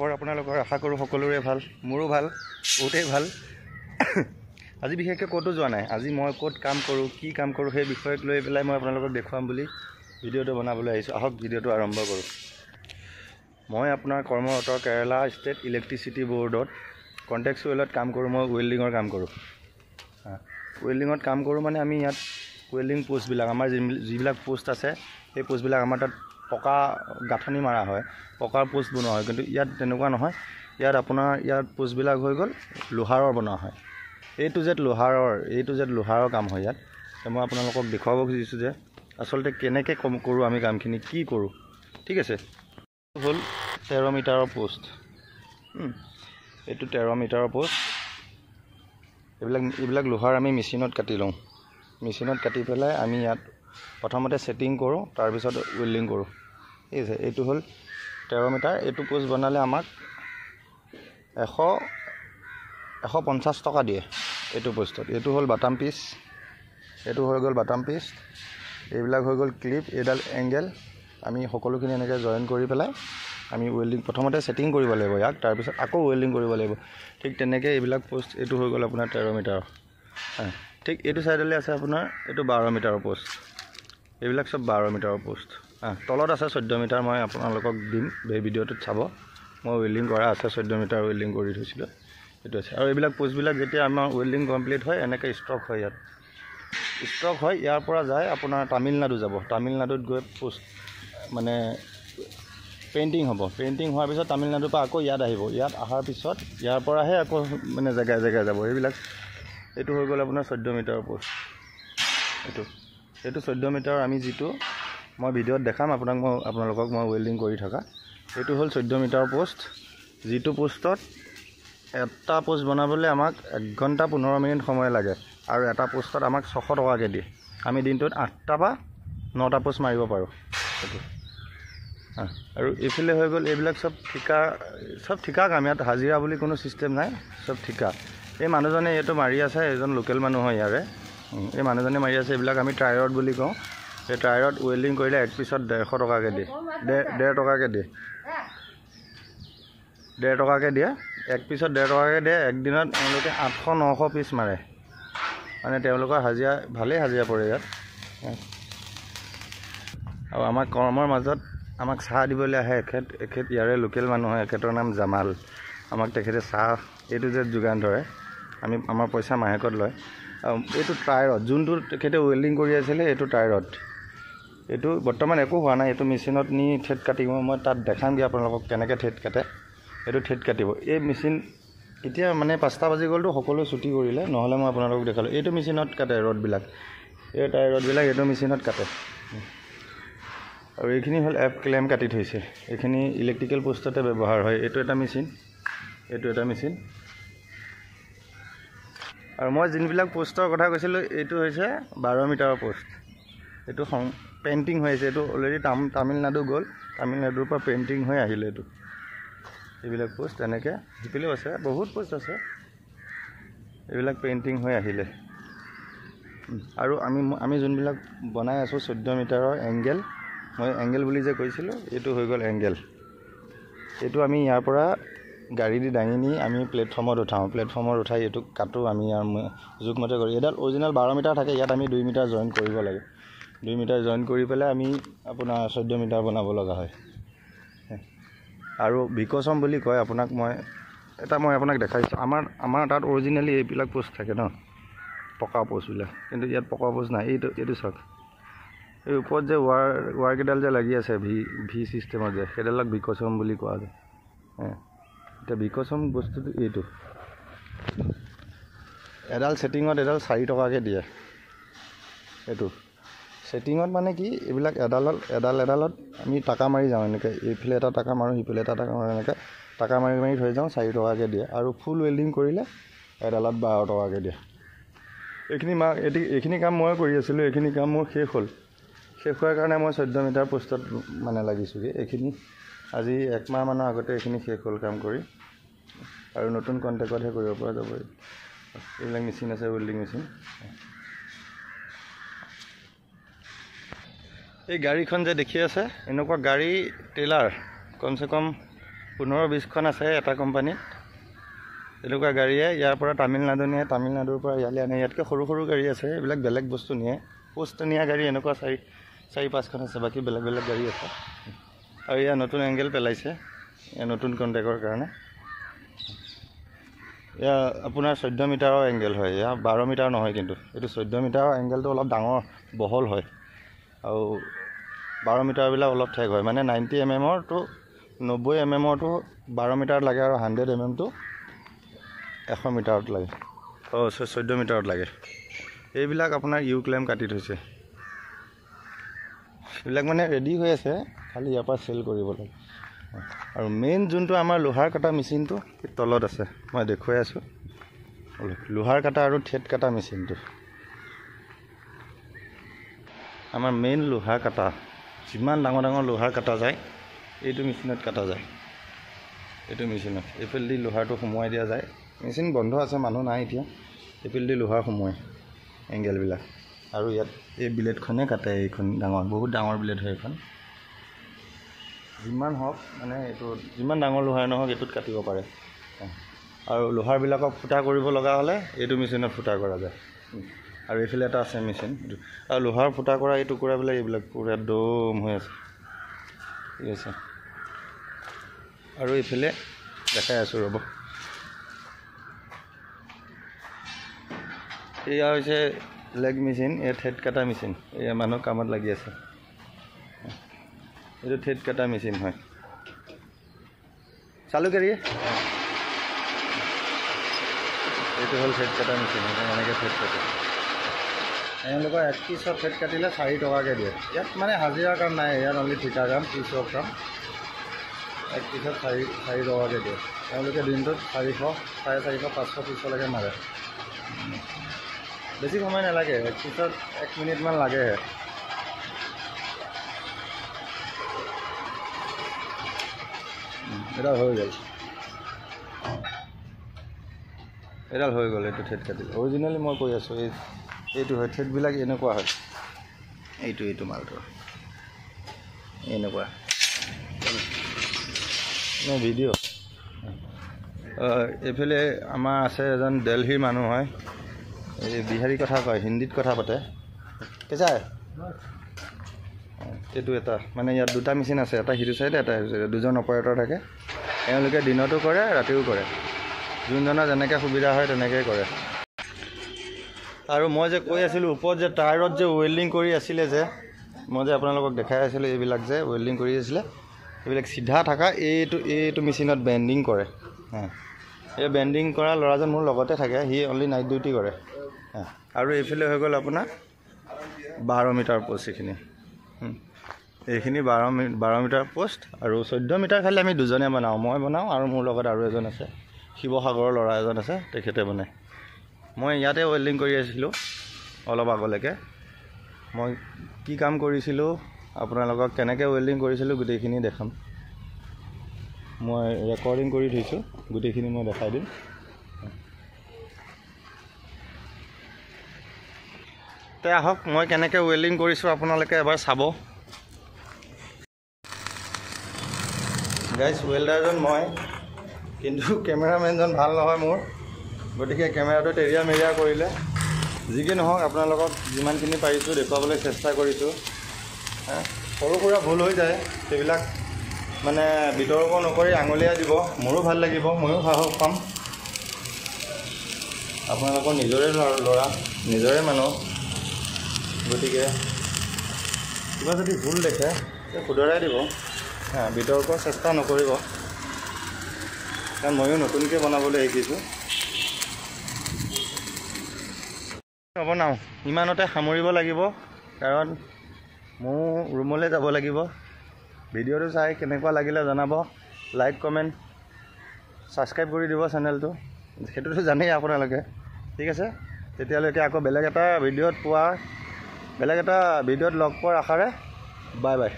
খবৰ আপোনালোকৰ আশা কৰোঁ সকলোৰে ভাল, মোৰো ভাল, বহুতেই ভাল। আজি বিশেষকৈ ক'তো যোৱা নাই। আজি মই ক'ত কাম কৰোঁ, কি কাম কৰোঁ সেই বিষয়ক লৈ পেলাই মই আপোনালোকক দেখুৱাম বুলি ভিডিঅ'টো বনাবলৈ আহিছোঁ। আহক ভিডিঅ'টো আৰম্ভ কৰোঁ। মই আপোনাৰ কৰ্মৰত কেৰালা ষ্টেট ইলেক্ট্ৰিচিটি বৰ্ডত কণ্টেক্সুৱেলত কাম কৰোঁ। মই ৱেল্ডিঙৰ কাম কৰোঁ। ৱেল্ডিঙত কাম কৰোঁ মানে আমি ইয়াত ৱেল্ডিং পোষ্টবিলাক, আমাৰ যিবিলাক পোষ্ট আছে সেই পোষ্টবিলাক আমাৰ তাত পকা গাঁথনি মাৰা হয়, পকাৰ পোষ্ট বনোৱা হয়। কিন্তু ইয়াত তেনেকুৱা নহয়। ইয়াত আপোনাৰ ইয়াত পোষ্টবিলাক হৈ গ'ল লোহাৰৰ বনোৱা হয়। A to Z লোহাৰৰ কাম হয় ইয়াত। মই আপোনালোকক দেখুৱাব খুজিছোঁ যে আচলতে কেনেকৈ কৰোঁ আমি কামখিনি, কি কৰোঁ। ঠিক আছে, হ'ল 13 মিটাৰৰ পোষ্ট। এইটো 13 মিটাৰৰ পোষ্ট। এইবিলাক লোহাৰ আমি মেচিনত কাটি লওঁ। মেচিনত কাটি পেলাই আমি ইয়াত প্ৰথমতে ছেটিং কৰোঁ, তাৰপিছত ৱেল্ডিং কৰোঁ। ঠিক আছে, এইটো হ'ল 13 মিটাৰ। এইটো পোষ্ট বনালে আমাক 150 টকা দিয়ে এইটো পোষ্টত। এইটো হ'ল বাটাম পিচ, এইটো হৈ গ'ল বাটাম পিচ, এইবিলাক হৈ গ'ল ক্লিপ, এইডাল এংগেল। আমি সকলোখিনি এনেকৈ জইন কৰি পেলাই আমি ৱেল্ডিং প্ৰথমতে ছেটিং কৰিব লাগিব ইয়াক, তাৰপিছত আকৌ ৱেল্ডিং কৰিব লাগিব। ঠিক তেনেকৈ এইবিলাক পোষ্ট, এইটো হৈ গ'ল আপোনাৰ 13 মিটাৰৰ। ঠিক এইটো ছাইডলৈ আছে আপোনাৰ এইটো 12 মিটাৰৰ পোষ্ট। এইবিলাক চব 12 মিটাৰৰ পোষ্ট। তলত আছে 14 মিটাৰ, মই আপোনালোকক দিম এই ভিডিঅ'টোত চাব। মই ৱেল্ডিং কৰা আছে, 14 মিটাৰ ৱেল্ডিং কৰি থৈছিলোঁ। এইটো আছে। আৰু এইবিলাক পোষ্টবিলাক যেতিয়া আমাৰ ৱেল্ডিং কমপ্লিট হয় এনেকৈ ষ্টক হয়। ইয়াত ষ্টক হয়, ইয়াৰ পৰা যায় আপোনাৰ তামিলনাডু যাব। তামিলনাডুত গৈ পোষ্ট মানে পেইণ্টিং হ'ব। পেইণ্টিং হোৱাৰ পিছত তামিলনাডুৰ পৰা আকৌ ইয়াত আহিব। ইয়াত অহাৰ পিছত ইয়াৰ পৰাহে আকৌ মানে জেগাই জেগাই যাব এইবিলাক। এইটো হৈ গ'ল আপোনাৰ 14 মিটাৰৰ পোষ্ট। এইটো 14 মিটাৰৰ আমি যিটো মই ভিডিঅ'ত দেখাম আপোনালোকক মই ৱেল্ডিং কৰি থকা। এইটো হ'ল 14 মিটাৰৰ পোষ্ট, যিটো পোষ্টত এটা পোষ্ট বনাবলৈ আমাক 1 ঘণ্টা 15 মিনিট সময় লাগে। আৰু এটা পোষ্টত আমাক 600 টকাকৈ দিয়ে। আমি দিনটোত 8টা বা 9টা পোষ্ট মাৰিব পাৰোঁ। এইটো আৰু এইফালে হৈ গ'ল এইবিলাক চব ঠিকা কাম। ইয়াত হাজিৰা বুলি কোনো ছিষ্টেম নাই, চব ঠিকা। এই মানুহজনে এইটো মাৰি আছে, এজন লোকেল মানুহ হয় ইয়াৰে। এই মানুহজনে মাৰি আছে। এইবিলাক আমি ট্ৰাইৰড বুলি কওঁ। এই ট্ৰাইৰড ৱেল্ডিং কৰিলে 1 পিছত 150 টকাকৈ দিয়ে, 1.5 টকাকৈ দিয়ে, 1.5 টকাকৈ দিয়ে। 1 পিছত 1.5 টকাকৈ দিয়ে। একদিনত তেওঁলোকে 800-900 পিচ মাৰে। মানে তেওঁলোকৰ হাজিৰা ভালেই হাজিৰা পৰে ইয়াত। আৰু আমাৰ কৰ্মৰ মাজত আমাক চাহ দিবলৈ আহে এখেত ইয়াৰে লোকেল মানুহ হয়। এখেতৰ নাম জামাল। আমাক তেখেতে চাহ এইটো যে যোগান ধৰে। আমাৰ পইচা মাহেকত লয়। আৰু এইটো ট্ৰাইৰড, যোনটো তেখেতে ৱেল্ডিং কৰি আছিলে, এইটো ট্ৰাইৰড। এইটো বৰ্তমান একো হোৱা নাই। এইটো মেচিনত নি থ্ৰেড কাটিব। মই তাত দেখামগৈ আপোনালোকক কেনেকৈ থ্ৰেড কাটে। এইটো থ্ৰেড কাটিব। এই মেচিন এতিয়া মানে 5টা বাজি গ'লতো, সকলোৱে ছুটি কৰিলে, নহ'লে মই আপোনালোকক দেখালোঁ। এইটো মেচিনত কাটে ৰডবিলাক, এই টায়াৰডবিলাক এইটো মেচিনত কাটে। আৰু এইখিনি হ'ল ক্লেম কাটি থৈছে। এইখিনি ইলেক্ট্ৰিকেল পোষ্টতে ব্যৱহাৰ হয়। এইটো এটা মেচিন, এইটো এটা মেচিন। আৰু মই যোনবিলাক পোষ্টৰ কথা কৈছিলোঁ, এইটো হৈছে 12 মিটাৰৰ পোষ্ট। এইটো পেইণ্টিং হৈ আছে। এইটো অলৰেডি তামিলনাডু গ'ল, তামিলনাডুৰ পৰা পেইণ্টিং হৈ আহিলে। এইবিলাক পোষ্ট এনেকৈ সিপিলেও আছে, বহুত পোষ্ট আছে। এইবিলাক পেইণ্টিং হৈ আহিলে। আৰু আমি যোনবিলাক বনাই আছোঁ 14 মিটাৰৰ এংগেল, মই এংগেল বুলি যে কৈছিলোঁ, এইটো হৈ গ'ল এংগেল। এইটো আমি ইয়াৰ পৰা গাড়ী দি দাঙি নি আমি প্লেটফৰ্মত উঠাওঁ। প্লেটফৰ্মত উঠাই এইটো কাটোঁ আমি জোখমতে কৰি। এইডাল অৰিজিনেল 12 মিটাৰ থাকে। ইয়াত আমি 2 মিটাৰ জইন কৰিব লাগে। 2 মিটাৰ জইন কৰি পেলাই আমি আপোনাৰ 14 মিটাৰ বনাব লগা হয়। আৰু বিকচম বুলি কয়। মই আপোনাক দেখাইছোঁ। আমাৰ তাত অৰিজিনেলি এইবিলাক পোষ্ট থাকে ন, পকা পোষ্টবিলাক। কিন্তু ইয়াত পকা পোষ্ট নাই। এইটো চাওক, এই ওপৰত যে ৱাৰকেইডাল যে লাগি আছে ভি ছিষ্টেমত যে, সেইডালক বিকচম বুলি কোৱা যায়। এতিয়া বিকচম বস্তুটো এইটো এডাল ছেটিঙত 4 টকাকৈ দিয়ে। এইটো ছেটিঙত মানে কি, এইবিলাক এডালত আমি টাকা মাৰি যাওঁ। এনেকৈ এইফালে এটা টাকা মাৰোঁ, সিফালে এটা টাকা মাৰোঁ, এনেকৈ টাকা মাৰি থৈ যাওঁ। 4 টকাকৈ দিয়ে। আৰু ফুল ৱেল্ডিং কৰিলে এডালত 12 টকাকৈ দিয়ে। এইখিনি কাম মই কৰি আছিলোঁ। এইখিনি কাম মোৰ শেষ হ'ল। শেষ হোৱাৰ কাৰণে মই 14 মিটাৰ পোষ্টত মানে লাগিছোঁগৈ। এইখিনি আজি 1 মাহমানৰ আগতে এইখিনি শেষ হ'ল কাম কৰি। আৰু নতুন কণ্টেক্টতহে কৰিব পৰা যাব। এইবিলাক মেচিন আছে, ৱেল্ডিং মেচিন। এই গাড়ীখন যে দেখি আছে, এনেকুৱা গাড়ী ট্ৰেইলাৰ কমচে কম 15-20খন আছে এটা কোম্পানীত এনেকুৱা গাড়ীয়ে ইয়াৰ পৰা তামিলনাডু নিয়ে, তামিলনাডুৰ পৰা ইয়ালৈ আনে। ইয়াতকৈ সৰু সৰু গাড়ী আছে, এইবিলাক বেলেগ বস্তু নিয়ে। পোষ্ট নিয়া গাড়ী এনেকুৱা 4-5খন আছে, বাকী বেলেগ বেলেগ গাড়ী আছে। আৰু ইয়াৰ নতুন এংগেল পেলাইছে, ইয়াৰ নতুন কণ্টেক্টৰ কাৰণে। এয়া আপোনাৰ 14 মিটাৰৰ এংগেল হয়, এয়া 12 মিটাৰ নহয়। কিন্তু এইটো 14 মিটাৰৰ এংগেলটো অলপ ডাঙৰ বহল হয়, আৰু 12 মিটাৰবিলাক অলপ ঠেক হয়। মানে 90 mmৰটো 90 mmৰটো 12 মিটাৰ লাগে, আৰু 100 mmটো 100 মিটাৰত লাগে, 14 মিটাৰত লাগে। এইবিলাক আপোনাৰ ইউ ক্লেম কাটি থৈছে, এইবিলাক মানে ৰেডি হৈ আছে, খালি ইয়াৰ পৰা চেল কৰিব লাগে। আৰু মেইন যোনটো আমাৰ লোহাৰ কটা মেচিনটো তলত আছে, মই দেখুৱাই আছোঁ। লোহাৰ কটা আৰু থ্ৰেড কটা মেচিনটো আমাৰ মেইন লোহাৰ কটা। যিমান ডাঙৰ ডাঙৰ লোহাৰ কটা যায় এইটো মেচিনত কটা যায়। এইটো মেচিনত এইফালেদি লোহাৰটো সোমোৱাই দিয়া যায়। মেচিন বন্ধ আছে, মানুহ নাই এতিয়া। এইফালেদি লোহাৰ সোমোৱাই এংগেলবিলাক, আৰু ইয়াত এই ব্লেডখনে কাটে। এইখন ডাঙৰ, বহুত ডাঙৰ ব্লেড হয় এইখন। যিমান হওক মানে এইটো যিমান ডাঙৰ লোহাৰ নহওক এইটোত কাটিব পাৰে। আৰু লোহাৰবিলাকক ফুটা কৰিব লগা হ'লে এইটো মেচিনত ফুটা কৰা যায়। আৰু এইফালে এটা আছে মেচিন, আৰু লোহাৰ ফুটা কৰা এই টুকুৰাবিলাক এইবিলাক পুৰা দম হৈ আছে, ঠিক আছে। আৰু এইফালে দেখাই আছোঁ ৰ'ব, এয়া হৈছে লেগ মেচিন, এয়া থ্ৰেড কাটা মেচিন। এয়া মানুহ কামত লাগি আছে, এইটো থ্ৰেড কাটা মেচিন হয়। চালু কৰিয়ে এইটো হ'ল থ্ৰেড কাটা মেচিন, এনেকৈ থ্ৰেড কাটে। এওঁলোকৰ 1 পিছত থ্ৰেড কাটিলে 4 টকাকৈ দিয়ে। ইয়াত মানে হাজিৰা কাম নাই, ইয়াত অনলি ঠিকা কাম, পিছৰ কাম। 1 পিছত 4 টকাকৈ দিয়ে। তেওঁলোকে দিনটোত 400, 450, 500 পিছলৈকে মাৰে। বেছি সময় নালাগে, 1 পিছত 1 মিনিটমান লাগেহে। এডাল হৈ গ'ল, এডাল হৈ গ'ল। এইটো থ্ৰেড কাটিলে অৰিজিনেলি মই কৈ আছোঁ, এইটো হয় থ্ৰেডবিলাক এনেকুৱা হয়। এইটো মালটো এনেকুৱা ভিডিঅ'। এইফালে আমাৰ আছে এজন দেলহিৰ মানুহ হয়, এই বিহাৰী কথা কয়, হিন্দীত কথা পাতে। কেঁচাই এইটো এটা মানে ইয়াত 2টা মেচিন আছে, এটা সিটো চাইডে, এটা সিটো চাইডে। 2জন অপাৰেটৰ থাকে। এওঁলোকে দিনতো কৰে, ৰাতিও কৰে। যোনজনৰ যেনেকৈ সুবিধা হয় তেনেকৈ কৰে। আৰু মই যে কৈ আছিলোঁ ওপৰত যে টায়াৰত যে ৱেল্ডিং কৰি আছিলে, যে মই যে আপোনালোকক দেখাই আছিলোঁ, এইবিলাক যে ৱেল্ডিং কৰি আছিলে, এইবিলাক চিধা থকা এইটো মেচিনত বেণ্ডিং কৰে। এই বেণ্ডিং কৰা ল'ৰাজন মোৰ লগতে থাকে, সি অনলি নাইট ডিউটি কৰে। আৰু এইফালে হৈ গ'ল আপোনাৰ 12 মিটাৰ পষ্ট। এইখিনি 12 মিটাৰ পষ্ট, আৰু 14 মিটাৰ খালি আমি দুজনে বনাওঁ। মই বনাওঁ আৰু মোৰ লগত আৰু এজন আছে, শিৱসাগৰৰ ল'ৰা এজন আছে, তেখেতে বনায়। মই ইয়াতে ৱেল্ডিং কৰি আছিলোঁ অলপ আগলৈকে। মই কি কাম কৰিছিলোঁ, আপোনালোকক কেনেকৈ ৱেল্ডিং কৰিছিলোঁ গোটেইখিনি দেখাম। মই ৰেকৰ্ডিং কৰি থৈছোঁ, গোটেইখিনি মই দেখাই দিম। তে আহক, মই কেনেকৈ ৱেল্ডিং কৰিছোঁ আপোনালোকে এবাৰ চাব। গাইজ, ৱেল্ডাৰজন মই, কিন্তু কেমেৰামেনজন ভাল নহয় মোৰ, গতিকে কেমেৰাটো তেৰিয়া মেৰিয়া কৰিলে। যি কি নহওক, আপোনালোকক যিমানখিনি পাৰিছোঁ দেখুৱাবলৈ চেষ্টা কৰিছোঁ। সৰু সুৰা ভুল হৈ যায়, সেইবিলাক মানে বিতৰ্ক নকৰি আঙুলিয়াই দিব, মোৰো ভাল লাগিব, ময়ো সাহস পাম। আপোনালোকৰ নিজৰে ল'ৰা, নিজৰে মানুহ, গতিকে কিবা যদি ভুল দেখে শুধৰাই দিব, বিতৰ্কৰ চেষ্টা নকৰিব। কাৰণ ময়ো নতুনকৈ বনাবলৈ শিকিছোঁ। নবনাওঁ, ইমানতে সামৰিব লাগিব, কাৰণ মোৰ ৰুমলৈ যাব লাগিব। ভিডিঅ'টো চাই কেনেকুৱা লাগিলে জনাব, লাইক কমেণ্ট ছাবস্ক্ৰাইব কৰি দিব চেনেলটো, সেইটোতো জানেই আপোনালোকে। ঠিক আছে, তেতিয়ালৈকে আকৌ বেলেগ এটা ভিডিঅ'ত লগ পোৱাৰ আশাৰে বাই বাই।